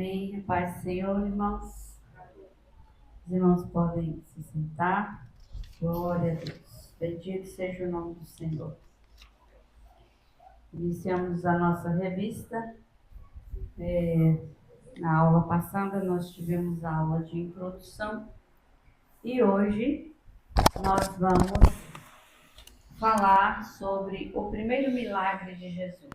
Amém. A paz do Senhor, irmãos. Os irmãos podem se sentar. Glória a Deus. Bendito seja o nome do Senhor. Iniciamos a nossa revista. Na aula passada nós tivemos a aula de introdução e hoje nós vamos falar sobre o primeiro milagre de Jesus.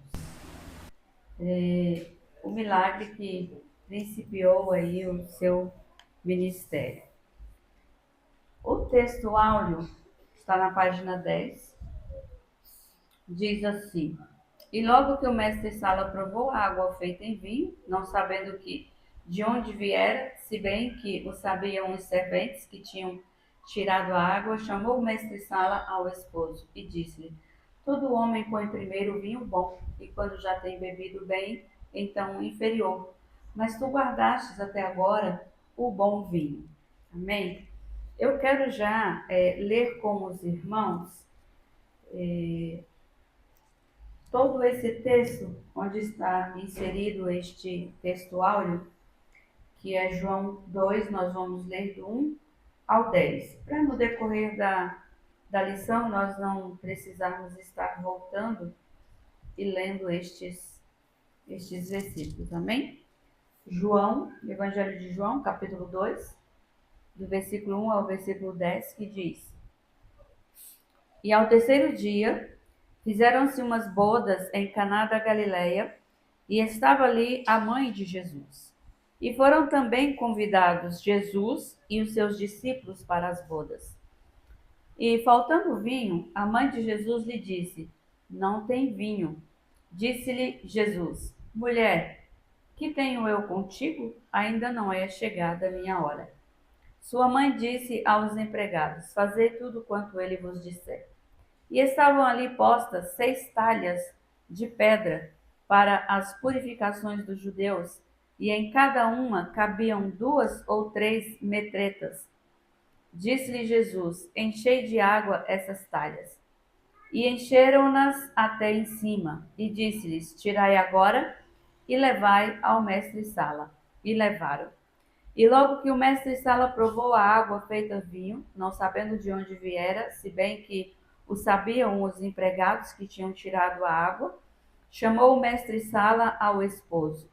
O milagre que principiou aí o seu ministério. O texto áureo está na página 10. Diz assim: E logo que o mestre-sala provou a água feita em vinho, não sabendo de onde viera, se bem que o sabiam os serventes que tinham tirado a água, chamou o mestre-sala ao esposo e disse-lhe: Todo homem põe primeiro o vinho bom, e quando já tem bebido bem, então o inferior. Mas tu guardastes até agora o bom vinho. Amém? Eu quero já ler com os irmãos todo esse texto, onde está inserido este texto áureo, que é João 2, nós vamos ler do 1 ao 10. Para no decorrer da lição, nós não precisarmos estar voltando e lendo estes versículos, amém? João, Evangelho de João, capítulo 2, do versículo 1 ao versículo 10, que diz: E ao terceiro dia, fizeram-se umas bodas em Caná da Galileia, e estava ali a mãe de Jesus. E foram também convidados Jesus e os seus discípulos para as bodas. E faltando vinho, a mãe de Jesus lhe disse: Não tem vinho. Disse-lhe Jesus: Mulher, que tenho eu contigo? Ainda não é chegada a minha hora. Sua mãe disse aos empregados: Fazei tudo quanto ele vos disser. E estavam ali postas 6 talhas de pedra para as purificações dos judeus, e em cada uma cabiam 2 ou 3 metretas. Disse-lhe Jesus: Enchei de água essas talhas. E encheram-nas até em cima. E disse-lhes: Tirai agora e levai ao mestre-sala. E levaram. E logo que o mestre-sala provou a água feita vinho, não sabendo de onde viera, se bem que o sabiam os empregados que tinham tirado a água, chamou o mestre-sala ao esposo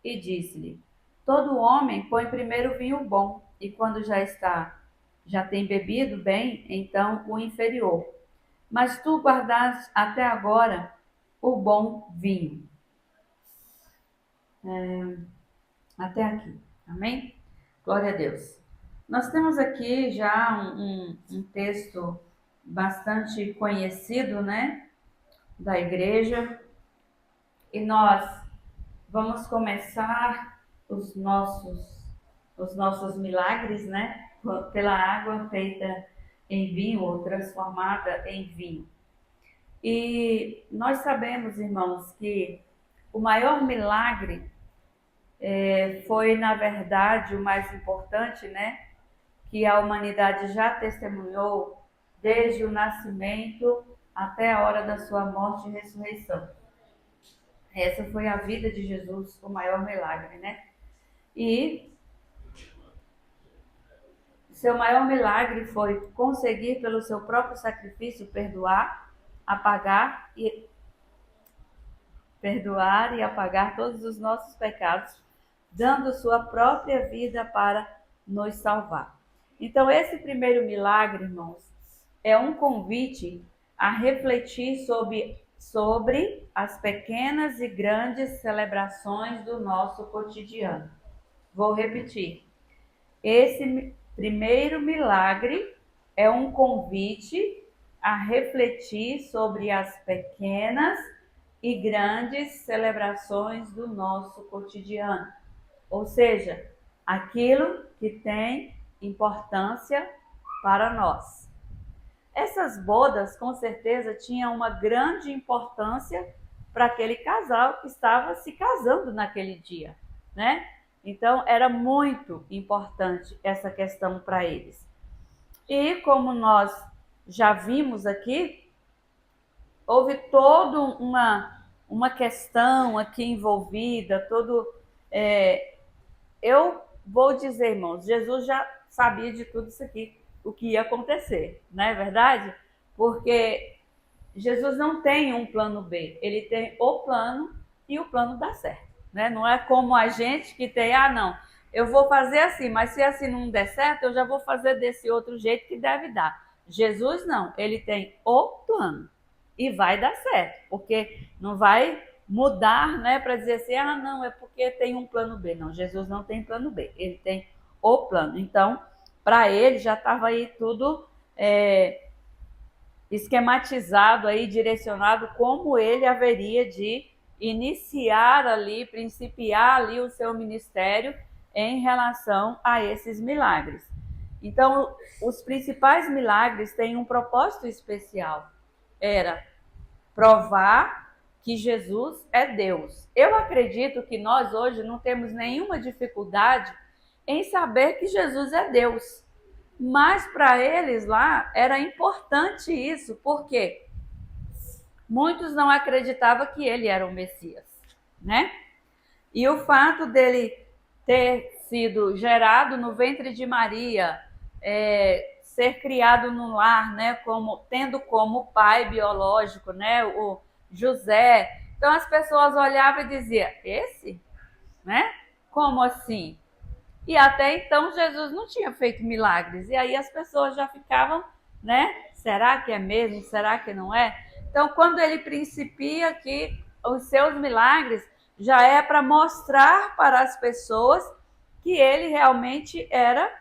e disse-lhe: Todo homem põe primeiro o vinho bom, e quando já tem bebido bem, então o inferior. Mas tu guardaste até agora o bom vinho. Até aqui. Amém? Glória a Deus. Nós temos aqui já um texto bastante conhecido, né, da igreja, e nós vamos começar os nossos milagres, né, pela água feita em vinho ou transformada em vinho. E nós sabemos, irmãos, que o maior milagre foi, na verdade, o mais importante, né, que a humanidade já testemunhou desde o nascimento até a hora da sua morte e ressurreição. Essa foi a vida de Jesus, o maior milagre, né? E seu maior milagre foi conseguir, pelo seu próprio sacrifício, perdoar e apagar todos os nossos pecados, dando sua própria vida para nos salvar. Então, esse primeiro milagre, irmãos, é um convite a refletir sobre as pequenas e grandes celebrações do nosso cotidiano. Vou repetir. Esse primeiro milagre é um convite a refletir sobre as pequenas e grandes celebrações do nosso cotidiano. Ou seja, aquilo que tem importância para nós. Essas bodas, com certeza, tinham uma grande importância para aquele casal que estava se casando naquele dia, né? Então, era muito importante essa questão para eles. E como nós já vimos aqui, houve toda uma questão aqui envolvida, eu vou dizer, irmãos, Jesus já sabia de tudo isso aqui, o que ia acontecer, não é verdade? Porque Jesus não tem um plano B, ele tem o plano e o plano dá certo, né? Não é como a gente que tem, não, eu vou fazer assim, mas se assim não der certo, eu já vou fazer desse outro jeito que deve dar. Jesus não, ele tem o plano e vai dar certo, porque não vai mudar, né, para dizer assim, não, é porque tem um plano B. Não, Jesus não tem plano B, ele tem o plano. Então, para ele já estava aí tudo esquematizado aí, direcionado como ele haveria de iniciar ali, principiar ali o seu ministério em relação a esses milagres. Então, os principais milagres têm um propósito especial. Era provar que Jesus é Deus. Eu acredito que nós hoje não temos nenhuma dificuldade em saber que Jesus é Deus. Mas para eles lá era importante isso, porque muitos não acreditavam que ele era o Messias, né? E o fato dele ter sido gerado no ventre de Maria, ser criado no lar, né, tendo como pai biológico, né, o José. Então as pessoas olhavam e diziam, esse? Né? Como assim? E até então Jesus não tinha feito milagres. E aí as pessoas já ficavam, né? Será que é mesmo? Será que não é? Então, quando ele principia que os seus milagres já é para mostrar para as pessoas que ele realmente era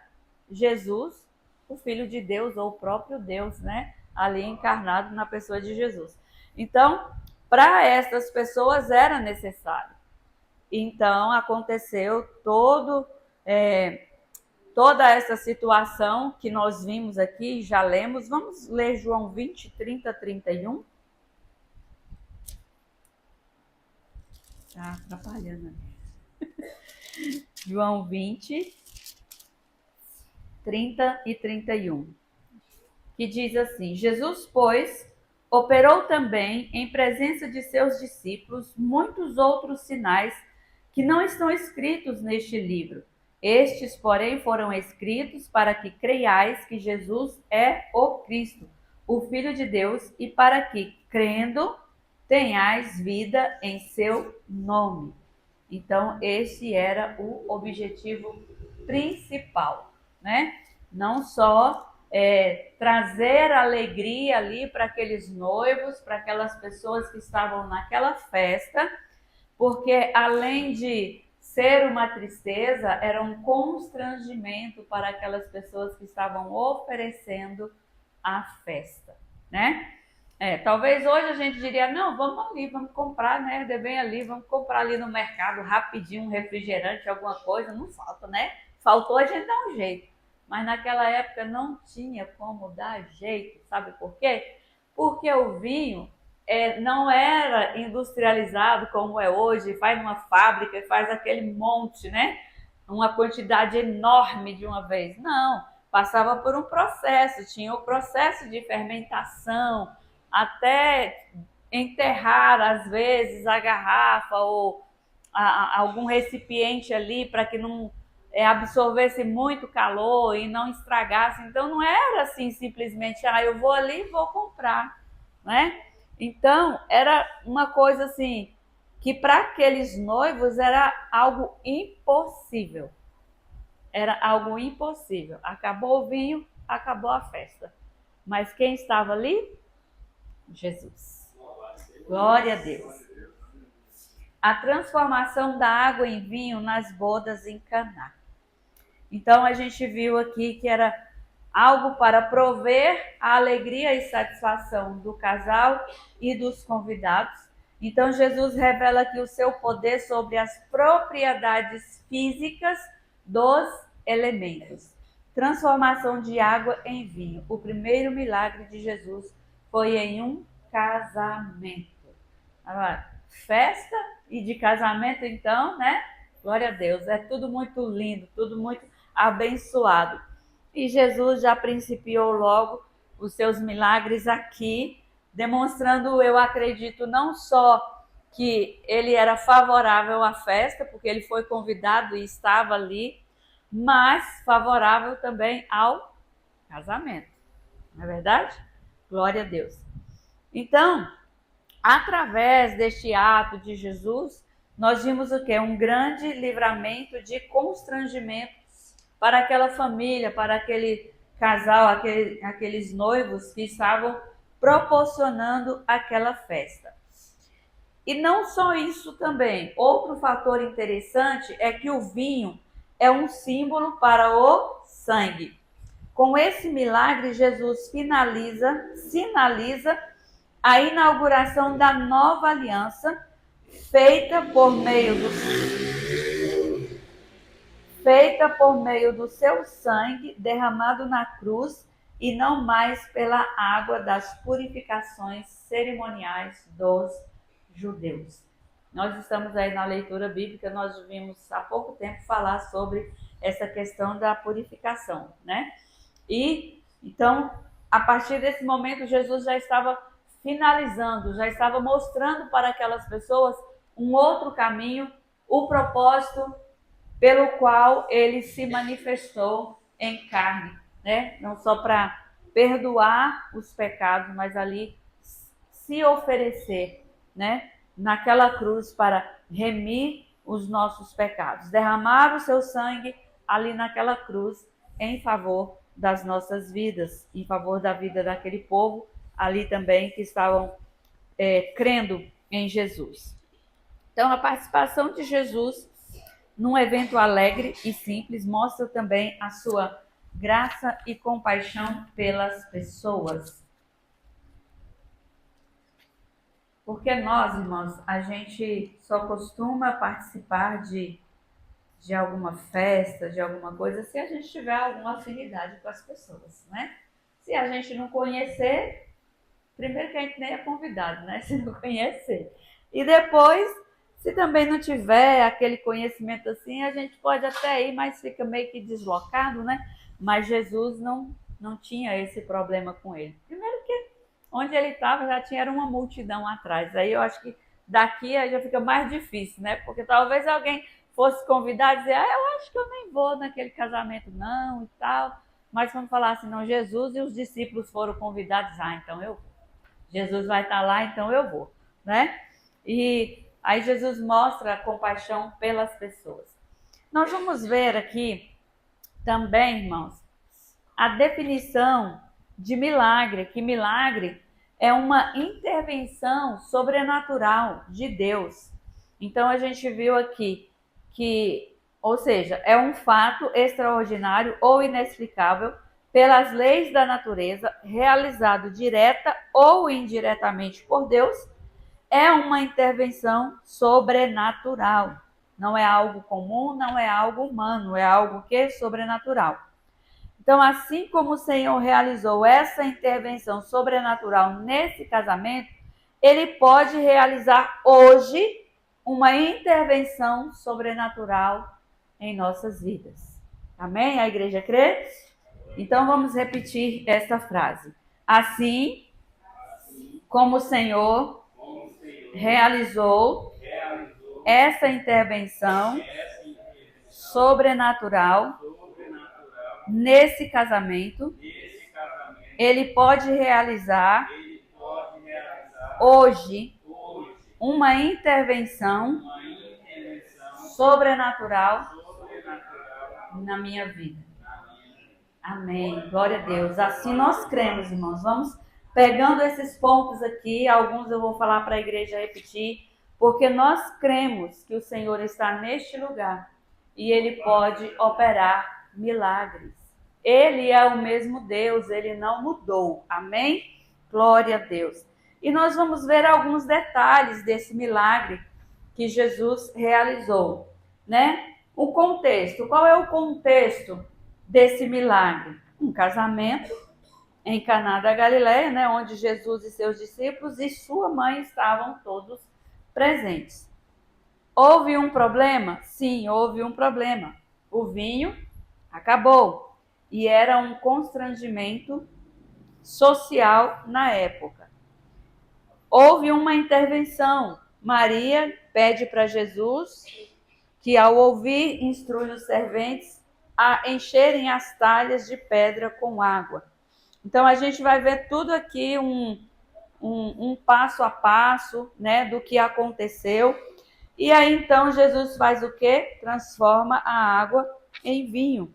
Jesus, o Filho de Deus, ou o próprio Deus, né? Ali encarnado na pessoa de Jesus. Então, para essas pessoas era necessário. Então, aconteceu toda essa situação que nós vimos aqui, já lemos. Vamos ler João 20, 30, 31. Tá atrapalhando. João 20, 30 e 31. Que diz assim: Jesus, pois, operou também em presença de seus discípulos muitos outros sinais que não estão escritos neste livro. Estes, porém, foram escritos para que creiais que Jesus é o Cristo, o Filho de Deus, e para que, crendo, tenhais vida em seu nome. Então, esse era o objetivo principal, né? Não só trazer alegria ali para aqueles noivos, para aquelas pessoas que estavam naquela festa, porque além de ser uma tristeza, era um constrangimento para aquelas pessoas que estavam oferecendo a festa, né? Talvez hoje a gente diria, não, vamos ali, vamos comprar, né? Vem ali, vamos comprar ali no mercado rapidinho um refrigerante, alguma coisa, não falta, né? Faltou, a gente dá um jeito. Mas naquela época não tinha como dar jeito, sabe por quê? Porque o vinho não era industrializado como é hoje, faz numa fábrica e faz aquele monte, né? Uma quantidade enorme de uma vez. Não, passava por um processo, tinha o processo de fermentação, até enterrar, às vezes, a garrafa ou algum recipiente ali para que não absorvesse muito calor e não estragasse. Então, não era assim simplesmente, eu vou ali e vou comprar, né? Então, era uma coisa assim, que para aqueles noivos era algo impossível. Era algo impossível. Acabou o vinho, acabou a festa. Mas quem estava ali? Jesus. Glória a Deus. A transformação da água em vinho nas bodas em Caná. Então a gente viu aqui que era algo para prover a alegria e satisfação do casal e dos convidados. Então Jesus revela aqui o seu poder sobre as propriedades físicas dos elementos. Transformação de água em vinho. O primeiro milagre de Jesus foi em um casamento. Agora, festa e de casamento, então, né? Glória a Deus, é tudo muito lindo, tudo muito abençoado. E Jesus já principiou logo os seus milagres aqui, demonstrando, eu acredito, não só que ele era favorável à festa, porque ele foi convidado e estava ali, mas favorável também ao casamento. Não é verdade? Glória a Deus. Então, através deste ato de Jesus, nós vimos o quê? Um grande livramento de constrangimentos para aquela família, para aquele casal, aqueles noivos que estavam proporcionando aquela festa. E não só isso também. Outro fator interessante é que o vinho é um símbolo para o sangue. Com esse milagre, Jesus sinaliza a inauguração da nova aliança feita por meio do seu sangue derramado na cruz e não mais pela água das purificações cerimoniais dos judeus. Nós estamos aí na leitura bíblica, nós vimos há pouco tempo falar sobre essa questão da purificação, né? E então, a partir desse momento, Jesus já estava finalizando, já estava mostrando para aquelas pessoas um outro caminho, o propósito pelo qual ele se manifestou em carne, né? Não só para perdoar os pecados, mas ali se oferecer, né? Naquela cruz para remir os nossos pecados, derramar o seu sangue ali naquela cruz em favor das nossas vidas, em favor da vida daquele povo ali também que estavam crendo em Jesus. Então, a participação de Jesus num evento alegre e simples mostra também a sua graça e compaixão pelas pessoas. Porque nós, irmãos, a gente só costuma participar de alguma festa, de alguma coisa, se a gente tiver alguma afinidade com as pessoas, né? Se a gente não conhecer, primeiro que a gente nem é convidado, né? Se não conhecer. E depois, se também não tiver aquele conhecimento assim, a gente pode até ir, mas fica meio que deslocado, né? Mas Jesus não tinha esse problema com ele. Primeiro que onde ele estava já tinha uma multidão atrás. Aí eu acho que daqui aí já fica mais difícil, né? Porque talvez alguém fosse convidar e dizer, eu acho que eu nem vou naquele casamento não e tal. Mas quando falar assim, não, Jesus e os discípulos foram convidados, então eu vou. Jesus vai estar lá, então eu vou, né? E aí Jesus mostra a compaixão pelas pessoas. Nós vamos ver aqui também, irmãos, a definição de milagre, que milagre é uma intervenção sobrenatural de Deus. Então a gente viu aqui que, ou seja, é um fato extraordinário ou inexplicável pelas leis da natureza, realizado direta ou indiretamente por Deus, é uma intervenção sobrenatural. Não é algo comum, não é algo humano, é algo que é sobrenatural. Então, assim como o Senhor realizou essa intervenção sobrenatural nesse casamento, ele pode realizar hoje uma intervenção sobrenatural em nossas vidas. Amém? A igreja crê? Então, vamos repetir esta frase. Assim como o Senhor realizou essa intervenção sobrenatural nesse casamento, ele pode realizar hoje uma intervenção sobrenatural na minha vida. Amém. Glória a Deus. Assim nós cremos, irmãos. Vamos pegando esses pontos aqui, alguns eu vou falar para a igreja repetir, porque nós cremos que o Senhor está neste lugar e Ele pode operar milagres. Ele é o mesmo Deus, Ele não mudou. Amém? Glória a Deus. E nós vamos ver alguns detalhes desse milagre que Jesus realizou, né? O contexto. Qual é o contexto desse milagre? Um casamento em Caná da Galileia, né, onde Jesus e seus discípulos e sua mãe estavam todos presentes. Houve um problema? Sim, houve um problema. O vinho acabou e era um constrangimento social na época. Houve uma intervenção Maria pede para Jesus que, ao ouvir, instrui os serventes a encherem as talhas de pedra com água. Então, a gente vai ver tudo aqui, um passo a passo, né, do que aconteceu. E aí, então, Jesus faz o quê? Transforma a água em vinho.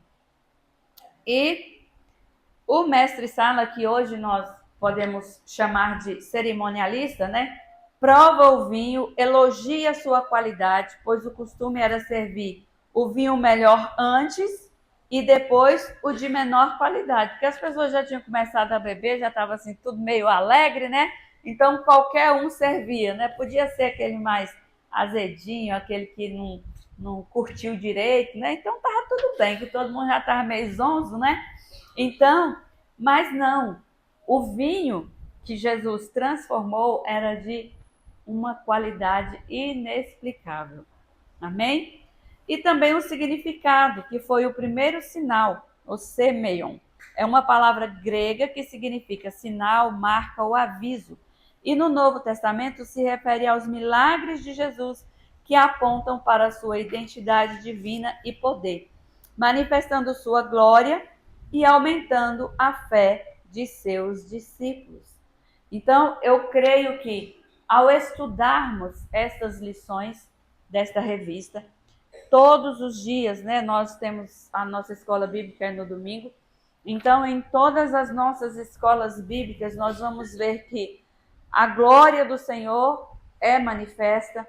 E o mestre Sala, que hoje nós podemos chamar de cerimonialista, né? Prova o vinho, elogia sua qualidade, pois o costume era servir o vinho melhor antes e depois o de menor qualidade. Porque as pessoas já tinham começado a beber, já estava assim tudo meio alegre, né? Então qualquer um servia, né? Podia ser aquele mais azedinho, aquele que não curtiu direito, né? Então estava tudo bem, que todo mundo já estava meio zonzo, né? Então, mas não, o vinho que Jesus transformou era de uma qualidade inexplicável. Amém? E também o significado, que foi o primeiro sinal, o semeion. É uma palavra grega que significa sinal, marca ou aviso. E no Novo Testamento se refere aos milagres de Jesus que apontam para a sua identidade divina e poder, manifestando sua glória e aumentando a fé de seus discípulos. Então, eu creio que ao estudarmos estas lições desta revista, todos os dias, né, nós temos a nossa escola bíblica no domingo, então em todas as nossas escolas bíblicas nós vamos ver que a glória do Senhor é manifesta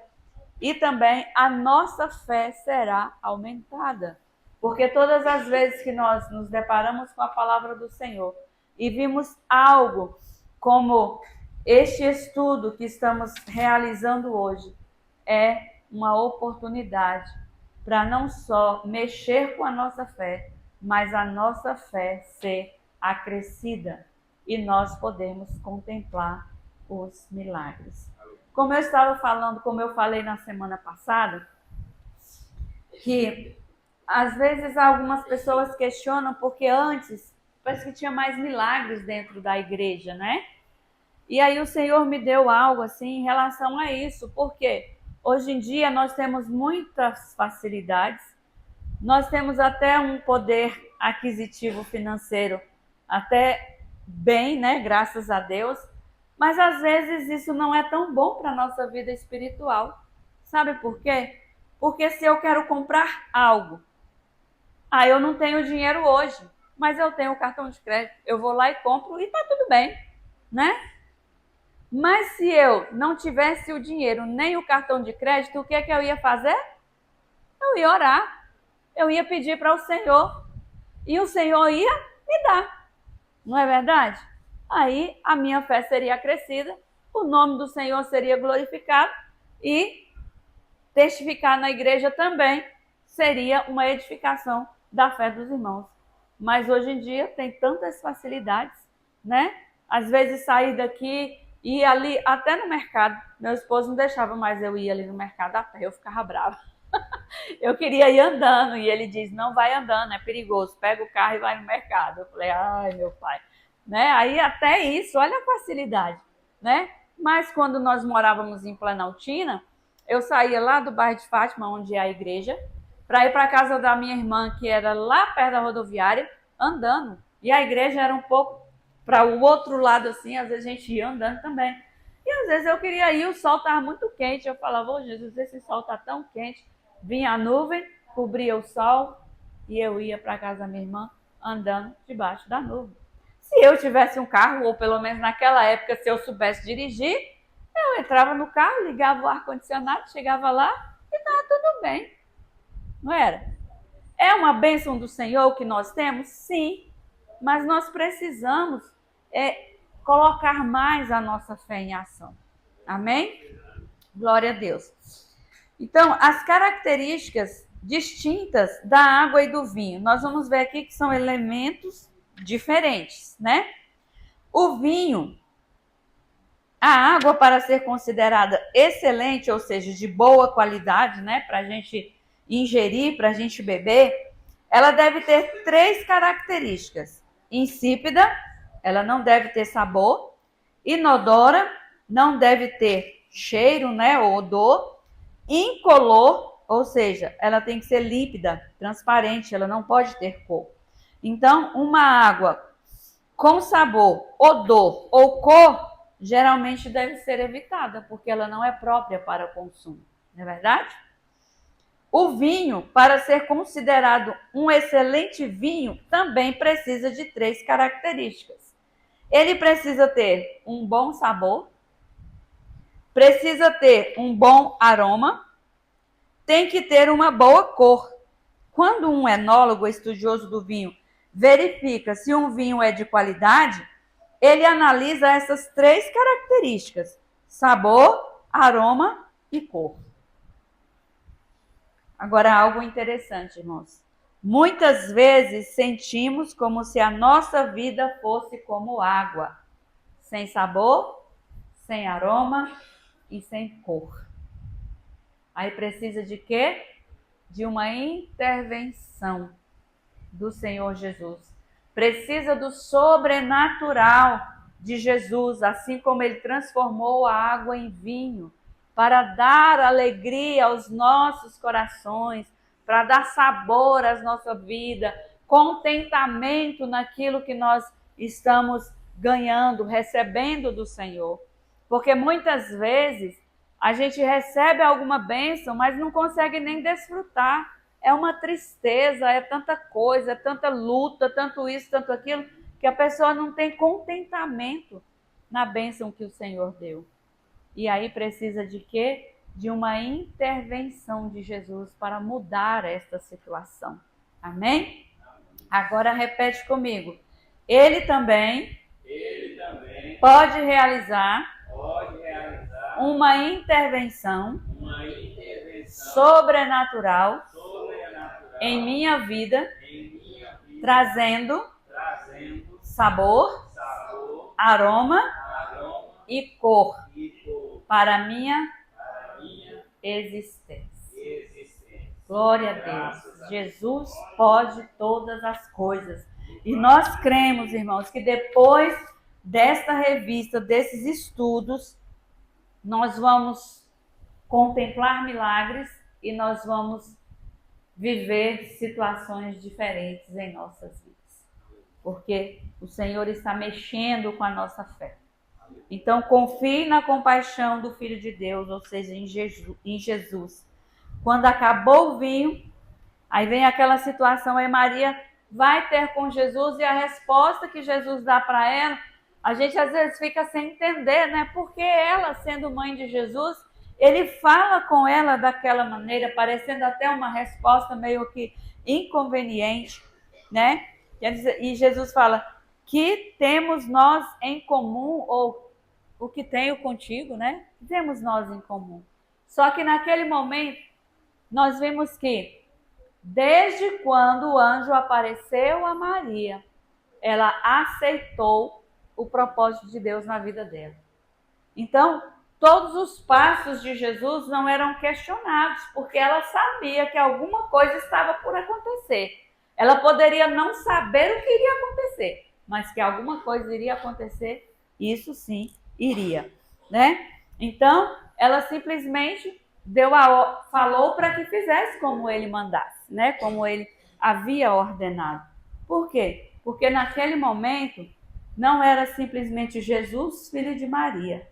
e também a nossa fé será aumentada. Porque todas as vezes que nós nos deparamos com a palavra do Senhor e vimos algo como este estudo que estamos realizando hoje, é uma oportunidade para não só mexer com a nossa fé, mas a nossa fé ser acrescida e nós podemos contemplar os milagres. Como eu estava falando, como eu falei na semana passada, que às vezes algumas pessoas questionam porque antes parece que tinha mais milagres dentro da igreja, né? E aí o Senhor me deu algo assim em relação a isso, porque hoje em dia nós temos muitas facilidades, nós temos até um poder aquisitivo financeiro até bem, né? Graças a Deus. Mas às vezes isso não é tão bom para a nossa vida espiritual. Sabe por quê? Porque se eu quero comprar algo, eu não tenho dinheiro hoje, mas eu tenho o cartão de crédito, eu vou lá e compro e tá tudo bem, né? Mas se eu não tivesse o dinheiro nem o cartão de crédito, o que é que eu ia fazer? Eu ia orar, eu ia pedir para o Senhor e o Senhor ia me dar, não é verdade? Aí a minha fé seria acrescida, o nome do Senhor seria glorificado e testificar na igreja também seria uma edificação da fé dos irmãos. Mas hoje em dia tem tantas facilidades, né? Às vezes sair daqui e ir ali até no mercado. Meu esposo não deixava mais eu ir ali no mercado a pé, eu ficava brava. Eu queria ir andando e ele diz, não vai andando, é perigoso, pega o carro e vai no mercado. Eu falei, ai meu pai, né? Aí até isso, olha a facilidade, né? Mas quando nós morávamos em Planaltina, eu saía lá do bairro de Fátima, onde é a igreja, para ir para a casa da minha irmã, que era lá perto da rodoviária, andando. E a igreja era um pouco para o outro lado, assim, às vezes a gente ia andando também. E às vezes eu queria ir, o sol estava muito quente, eu falava, ô Jesus, esse sol está tão quente. Vinha a nuvem, cobria o sol e eu ia para a casa da minha irmã andando debaixo da nuvem. Se eu tivesse um carro, ou pelo menos naquela época, se eu soubesse dirigir, eu entrava no carro, ligava o ar-condicionado, chegava lá e estava tudo bem. Não era? É uma bênção do Senhor que nós temos? Sim, mas nós precisamos colocar mais a nossa fé em ação. Amém? Glória a Deus. Então, as características distintas da água e do vinho, nós vamos ver aqui que são elementos diferentes, né? O vinho, a água, para ser considerada excelente, ou seja, de boa qualidade, né, para a gente ingerir, para a gente beber, ela deve ter 3 características. Insípida, ela não deve ter sabor. Inodora, não deve ter cheiro, né, ou odor, incolor, ou seja, ela tem que ser límpida, transparente, ela não pode ter cor. Então, uma água com sabor, odor ou cor, geralmente deve ser evitada, porque ela não é própria para consumo, não é verdade? O vinho, para ser considerado um excelente vinho, também precisa de 3 características. Ele precisa ter um bom sabor, precisa ter um bom aroma, tem que ter uma boa cor. Quando um enólogo estudioso do vinho verifica se um vinho é de qualidade, ele analisa essas 3 características: sabor, aroma e cor. Agora, algo interessante, irmãos. Muitas vezes sentimos como se a nossa vida fosse como água, sem sabor, sem aroma e sem cor. Aí precisa de quê? De uma intervenção do Senhor Jesus. Precisa do sobrenatural de Jesus, assim como ele transformou a água em vinho, para dar alegria aos nossos corações, para dar sabor à nossa vida, contentamento naquilo que nós estamos ganhando, recebendo do Senhor. Porque muitas vezes a gente recebe alguma bênção, mas não consegue nem desfrutar. É uma tristeza, é tanta coisa, é tanta luta, tanto isso, tanto aquilo, que a pessoa não tem contentamento na bênção que o Senhor deu. E aí precisa de quê? De uma intervenção de Jesus para mudar esta situação. Amém? Agora repete comigo. Ele também pode realizar uma intervenção sobrenatural em minha vida, trazendo sabor, aroma e cor para a minha existência. Glória a Deus. Jesus pode todas as coisas. E nós cremos, irmãos, que depois desta revista, desses estudos, nós vamos contemplar milagres e nós vamos viver situações diferentes em nossas vidas. Porque o Senhor está mexendo com a nossa fé. Então, confie na compaixão do Filho de Deus, ou seja, em Jesus. Quando acabou o vinho, aí vem aquela situação, aí Maria vai ter com Jesus e a resposta que Jesus dá para ela, a gente às vezes fica sem entender, né? Porque ela, sendo mãe de Jesus, ele fala com ela daquela maneira, parecendo até uma resposta meio que inconveniente, né? E Jesus fala, que temos nós em comum, ou o que tenho contigo, né? Que temos nós em comum. Só que naquele momento, nós vimos que, desde quando o anjo apareceu a Maria, ela aceitou o propósito de Deus na vida dela. Então, todos os passos de Jesus não eram questionados, porque ela sabia que alguma coisa estava por acontecer. Ela poderia não saber o que iria acontecer, mas que alguma coisa iria acontecer, isso sim iria, né? Então, ela simplesmente falou para que fizesse como ele mandasse, né? Como ele havia ordenado. Por quê? Porque naquele momento não era simplesmente Jesus, filho de Maria.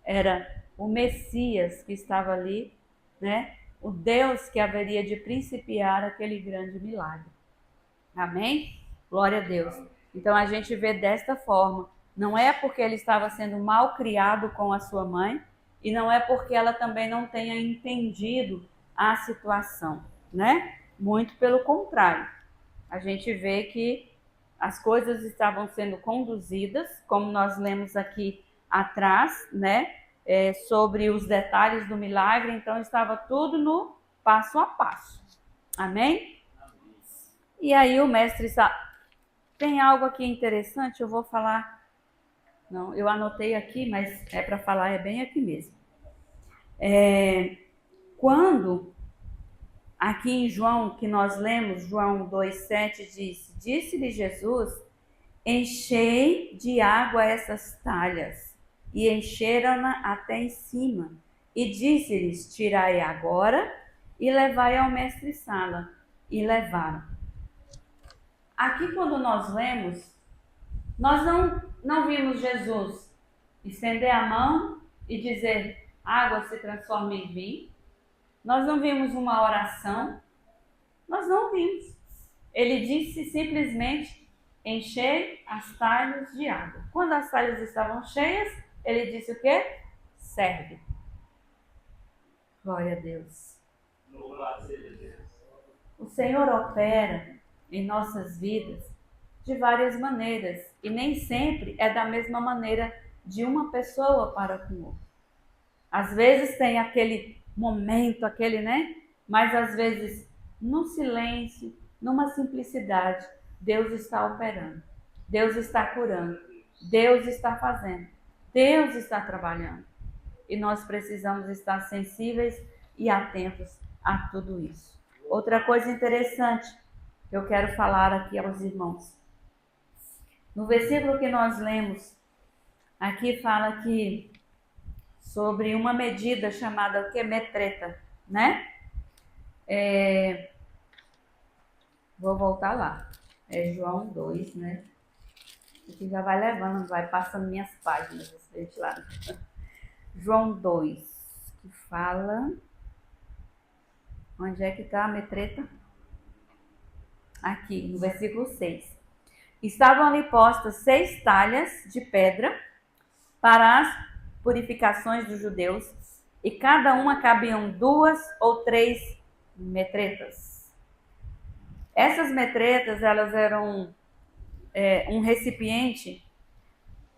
Era o Messias que estava ali, né? O Deus que haveria de principiar aquele grande milagre. Amém? Glória a Deus. Então a gente vê desta forma. Não é porque ele estava sendo mal criado com a sua mãe e não é porque ela também não tenha entendido a situação, né? Muito pelo contrário. A gente vê que as coisas estavam sendo conduzidas, como nós lemos aqui atrás, né? Sobre os detalhes do milagre, então estava tudo no passo a passo. Amém? E aí o mestre tem algo aqui interessante, eu vou falar. Não, eu anotei aqui, mas é para falar, é bem aqui mesmo. Quando, aqui em João, que nós lemos, João 2,7 diz, disse-lhe Jesus, enchei de água essas talhas e encheram-na até em cima. E disse-lhes: tirai agora e levai ao mestre-sala. E levaram. Aqui, quando nós lemos, nós não vimos Jesus estender a mão e dizer: água se transforma em vinho. Nós não vimos uma oração. Nós não vimos. Ele disse simplesmente: enchei as talhas de água. Quando as talhas estavam cheias, ele disse o quê? Serve. Glória a Deus. O Senhor opera em nossas vidas de várias maneiras e nem sempre é da mesma maneira de uma pessoa para com outra. Às vezes tem aquele momento, né? Mas às vezes no silêncio, numa simplicidade, Deus está operando, Deus está curando, Deus está fazendo, Deus está trabalhando. E nós precisamos estar sensíveis e atentos a tudo isso. Outra coisa interessante que eu quero falar aqui aos irmãos. No versículo que nós lemos, aqui fala que sobre uma medida chamada o que? Metreta, né? Vou voltar lá. É João 2, né? Aqui já vai levando, vai passando minhas páginas desse lado. João 2, que fala... Onde é que está a metreta? Aqui, no versículo 6. Estavam ali postas 6 talhas de pedra para as purificações dos judeus, e cada uma cabiam 2 ou 3 metretas. Essas metretas, elas eram um recipiente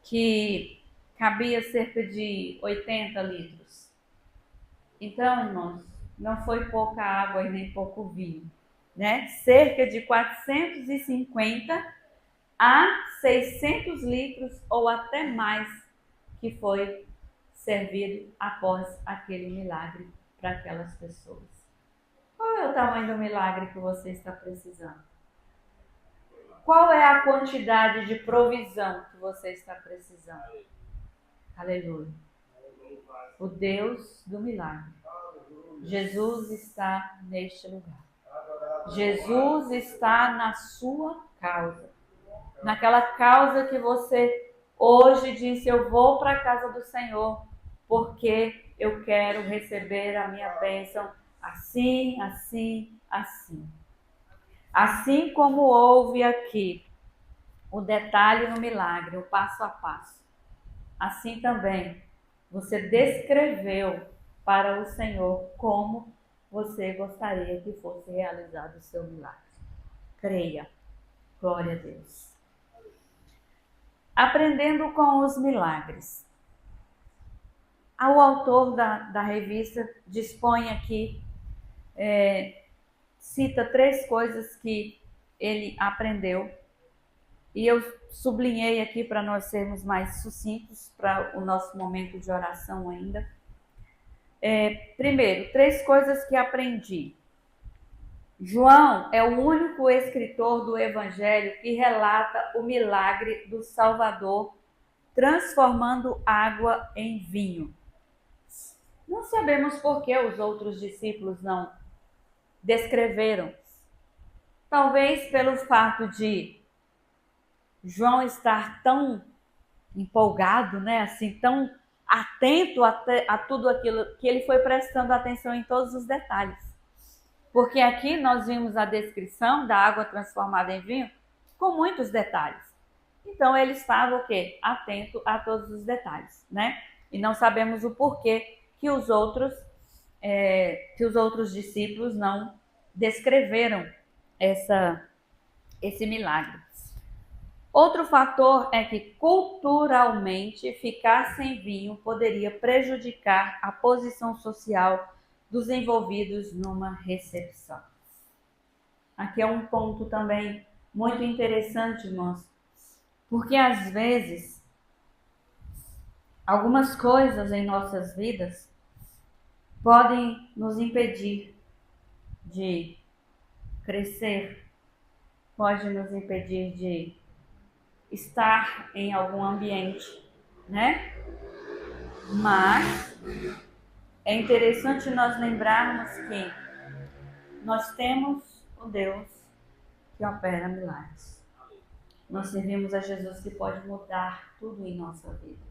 que cabia cerca de 80 litros. Então, irmãos, não foi pouca água e nem pouco vinho, né? Cerca de 450 a 600 litros ou até mais que foi servido após aquele milagre para aquelas pessoas. Qual é o tamanho do milagre que você está precisando? Qual é a quantidade de provisão que você está precisando? Aleluia. O Deus do milagre. Jesus está neste lugar. Jesus está na sua causa. Naquela causa que você hoje disse: eu vou para a casa do Senhor porque eu quero receber a minha bênção assim, assim, assim. Assim como houve aqui o detalhe no milagre, o passo a passo, assim também você descreveu para o Senhor como você gostaria que fosse realizado o seu milagre. Creia. Glória a Deus. Aprendendo com os milagres. O autor da revista dispõe aqui, cita 3 coisas que ele aprendeu. E eu sublinhei aqui para nós sermos mais sucintos para o nosso momento de oração ainda. Primeiro, 3 coisas que aprendi. João é o único escritor do Evangelho que relata o milagre do Salvador transformando água em vinho. Não sabemos por que os outros discípulos não descreveram. Talvez pelo fato de João estar tão empolgado, né, assim, tão atento a tudo aquilo, que ele foi prestando atenção em todos os detalhes. Porque aqui nós vimos a descrição da água transformada em vinho com muitos detalhes. Então ele estava o quê? Atento a todos os detalhes, né? E não sabemos o porquê que os outros discípulos não descreveram esse milagre. Outro fator é que culturalmente ficar sem vinho poderia prejudicar a posição social dos envolvidos numa recepção. Aqui é um ponto também muito interessante, irmãos, porque às vezes algumas coisas em nossas vidas podem nos impedir de crescer, pode nos impedir de estar em algum ambiente, né? Mas é interessante nós lembrarmos que nós temos o Deus que opera milagres. Nós servimos a Jesus que pode mudar tudo em nossa vida.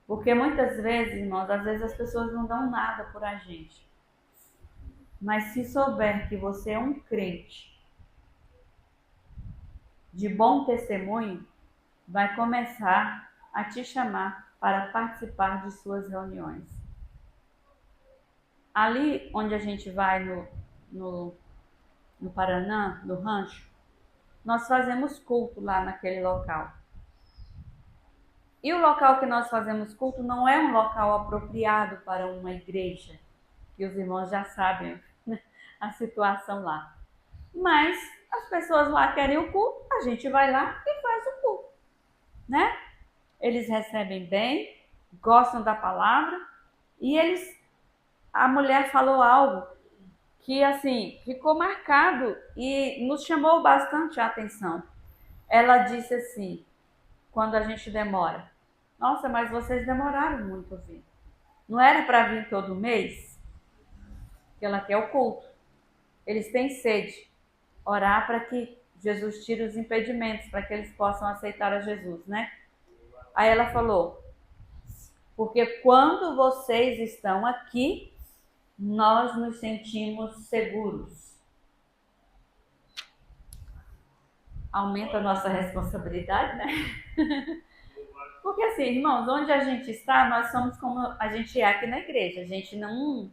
Porque muitas vezes, irmãos, às vezes as pessoas não dão nada por a gente. Mas se souber que você é um crente de bom testemunho, vai começar a te chamar para participar de suas reuniões. Ali onde a gente vai no Paraná, no rancho, nós fazemos culto lá naquele local. E o local que nós fazemos culto não é um local apropriado para uma igreja, que os irmãos já sabem a situação lá. Mas as pessoas lá querem o culto, a gente vai lá e faz o culto, né? Eles recebem bem, gostam da palavra e a mulher falou algo que assim ficou marcado e nos chamou bastante a atenção. Ela disse assim, quando a gente demora: nossa, mas vocês demoraram muito a vir. Não era para vir todo mês? Que ela quer o culto. Eles têm sede. Orar para que Jesus tire os impedimentos, para que eles possam aceitar a Jesus, né? Aí ela falou: porque quando vocês estão aqui, nós nos sentimos seguros. Aumenta a nossa responsabilidade, né? Porque assim, irmãos, onde a gente está, nós somos como a gente é aqui na igreja. A gente não,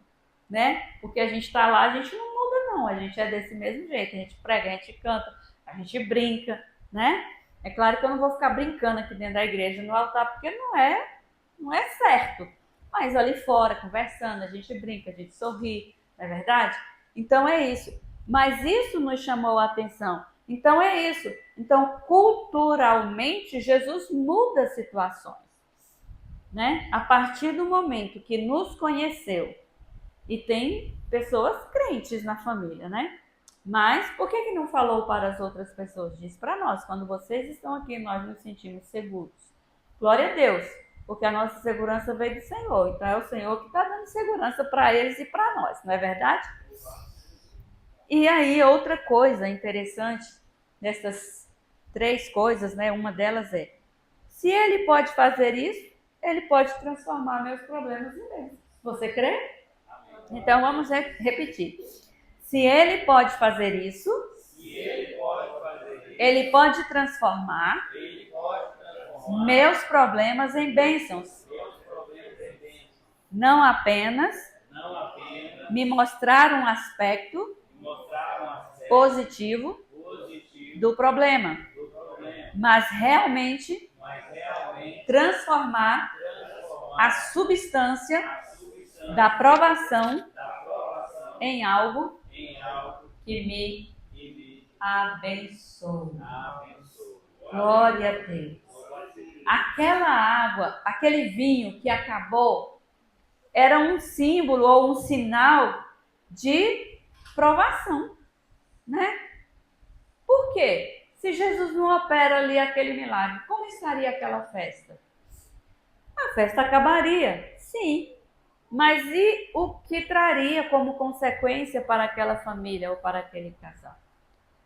né? Porque a gente está lá, a gente não muda não. A gente é desse mesmo jeito. A gente prega, a gente canta, a gente brinca, né? É claro que eu não vou ficar brincando aqui dentro da igreja no altar, porque não é certo. Mas ali fora, conversando, a gente brinca, a gente sorri, não é verdade? Então é isso. Mas isso nos chamou a atenção. Então é isso. Então, culturalmente, Jesus muda situações, né? A partir do momento que nos conheceu, e tem pessoas crentes na família, né? Mas por que não falou para as outras pessoas? Diz para nós: quando vocês estão aqui, nós nos sentimos seguros. Glória a Deus, porque a nossa segurança veio do Senhor. Então é o Senhor que está dando segurança para eles e para nós, não é verdade? E aí, outra coisa interessante dessas 3 coisas, né? Uma delas é: se ele pode fazer isso, ele pode transformar meus problemas em bênçãos. Você crê? Então vamos repetir. Se ele pode fazer isso, ele pode transformar meus problemas em bênçãos. Não apenas me mostrar um aspecto positivo do problema, mas realmente transformar a substância da provação em algo que me abençoa. Glória a Deus. Aquela água, aquele vinho que acabou, era um símbolo ou um sinal de provação, né? Por quê? Se Jesus não opera ali aquele milagre, como estaria aquela festa? A festa acabaria, sim. Mas e o que traria como consequência para aquela família ou para aquele casal?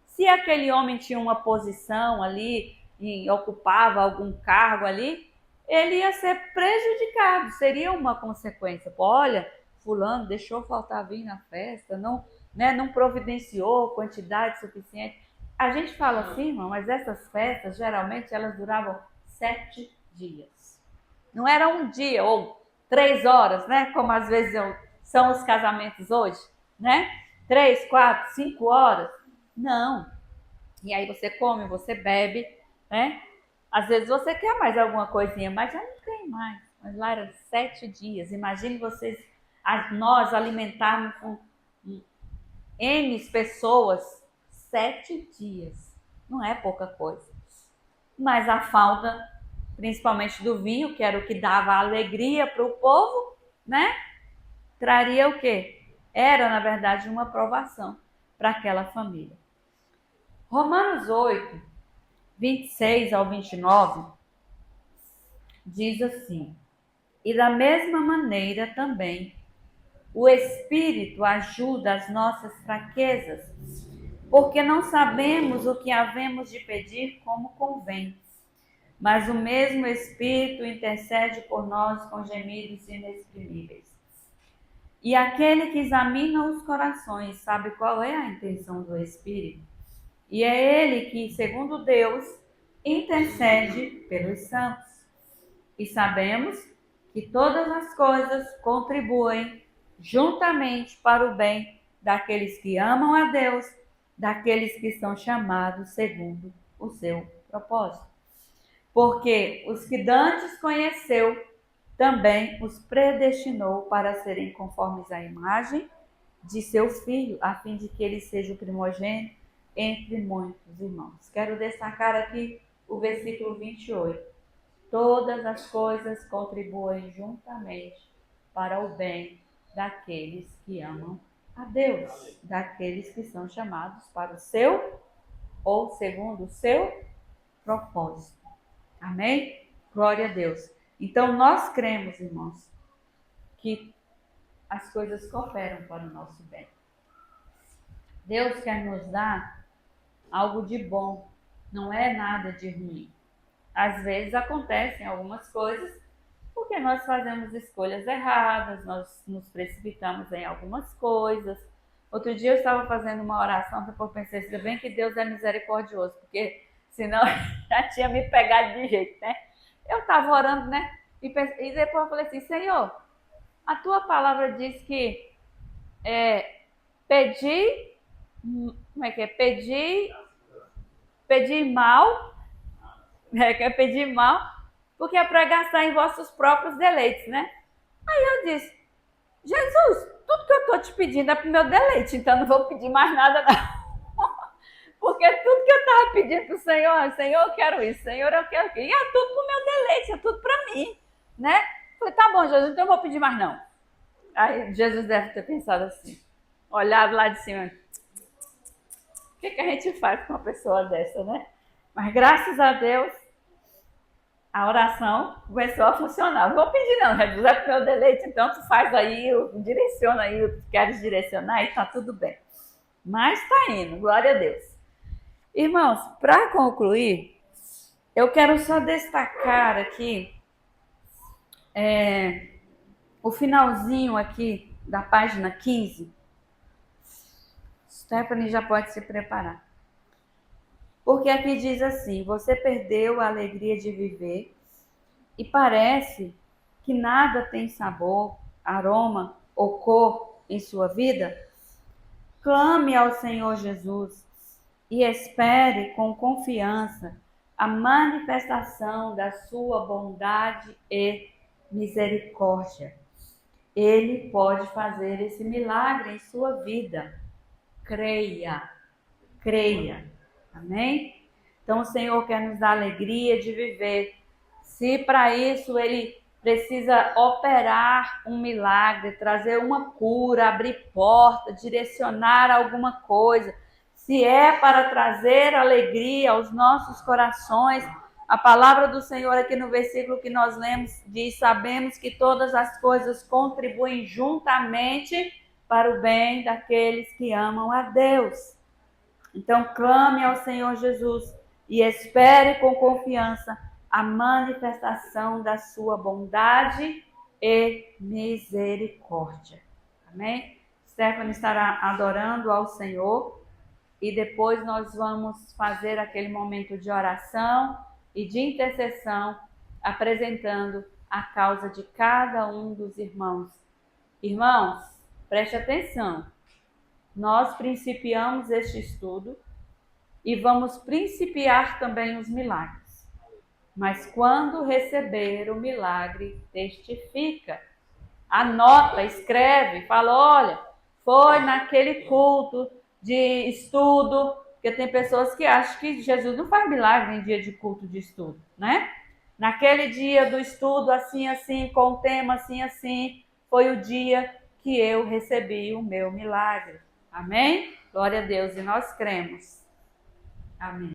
Se aquele homem tinha uma posição ali e ocupava algum cargo ali, ele ia ser prejudicado, seria uma consequência. Olha, fulano deixou faltar vinho na festa, não, né, não providenciou quantidade suficiente. A gente fala assim, irmão, mas essas festas, geralmente, elas duravam 7 dias. Não era um dia ou 3 horas, né? Como às vezes são os casamentos hoje, né? 3, 4, 5 horas. Não. E aí você come, você bebe, né? Às vezes você quer mais alguma coisinha, mas já não tem mais. Mas lá eram 7 dias. Imagine vocês, nós alimentarmos com N pessoas 7 dias. Não é pouca coisa. Mas a falta, principalmente do vinho, que era o que dava alegria para o povo, né? Traria o quê? Era, na verdade, uma provação para aquela família. Romanos 8, 26 ao 29, diz assim: e da mesma maneira também, o Espírito ajuda as nossas fraquezas, porque não sabemos o que havemos de pedir como convém. Mas o mesmo Espírito intercede por nós com gemidos inexprimíveis. E aquele que examina os corações sabe qual é a intenção do Espírito. E é ele que, segundo Deus, intercede pelos santos. E sabemos que todas as coisas contribuem juntamente para o bem daqueles que amam a Deus, daqueles que são chamados segundo o seu propósito. Porque os que dantes conheceu, também os predestinou para serem conformes à imagem de seu Filho, a fim de que ele seja o primogênito entre muitos irmãos. Quero destacar aqui o versículo 28. Todas as coisas contribuem juntamente para o bem daqueles que amam a Deus, daqueles que são chamados para o seu ou segundo o seu propósito. Amém? Glória a Deus. Então nós cremos, irmãos, que as coisas cooperam para o nosso bem. Deus quer nos dar algo de bom, não é nada de ruim. Às vezes acontecem algumas coisas porque nós fazemos escolhas erradas, nós nos precipitamos em algumas coisas. Outro dia eu estava fazendo uma oração, depois pensei, ainda bem que Deus é misericordioso, porque senão já tinha me pegado de jeito, né? Eu estava orando, né? E depois eu falei assim, Senhor, a tua palavra diz que pedir, como é que é? Pedir mal, quer pedir mal, porque é para gastar em vossos próprios deleites, né? Aí eu disse, Jesus, tudo que eu estou te pedindo é para o meu deleite, então não vou pedir mais nada não. Porque tudo que eu estava pedindo para o Senhor, Senhor, eu quero isso, Senhor, eu quero aquilo, e é tudo para o meu deleite, é tudo para mim, né? Falei, tá bom, Jesus, então eu vou pedir mais não. Aí Jesus deve ter pensado assim, olhado lá de cima, o que a gente faz com uma pessoa dessa, né? Mas graças a Deus, a oração começou a funcionar. Não vou pedir não, Jesus, é pro meu deleite, então tu faz aí, direciona aí o que tu queres direcionar e tá tudo bem. Mas tá indo, glória a Deus. Irmãos, para concluir, eu quero só destacar aqui o finalzinho aqui da página 15. Stephanie já pode se preparar. Porque aqui diz assim, você perdeu a alegria de viver e parece que nada tem sabor, aroma ou cor em sua vida? Clame ao Senhor Jesus e espere com confiança a manifestação da sua bondade e misericórdia. Ele pode fazer esse milagre em sua vida. Creia, creia. Amém? Então o Senhor quer nos dar alegria de viver. Se para isso Ele precisa operar um milagre, trazer uma cura, abrir porta, direcionar alguma coisa, se é para trazer alegria aos nossos corações, a palavra do Senhor aqui no versículo que nós lemos diz, sabemos que todas as coisas contribuem juntamente para o bem daqueles que amam a Deus. Então clame ao Senhor Jesus e espere com confiança a manifestação da sua bondade e misericórdia. Amém? Stephanie estará adorando ao Senhor e depois nós vamos fazer aquele momento de oração e de intercessão, apresentando a causa de cada um dos irmãos. Irmãos, preste atenção. Nós principiamos este estudo e vamos principiar também os milagres. Mas quando receber o milagre, testifica, anota, escreve, fala, olha, foi naquele culto de estudo, porque tem pessoas que acham que Jesus não faz milagre em dia de culto de estudo, né? Naquele dia do estudo, assim, assim, com o tema assim, assim, foi o dia que eu recebi o meu milagre. Amém? Glória a Deus. E nós cremos. Amém.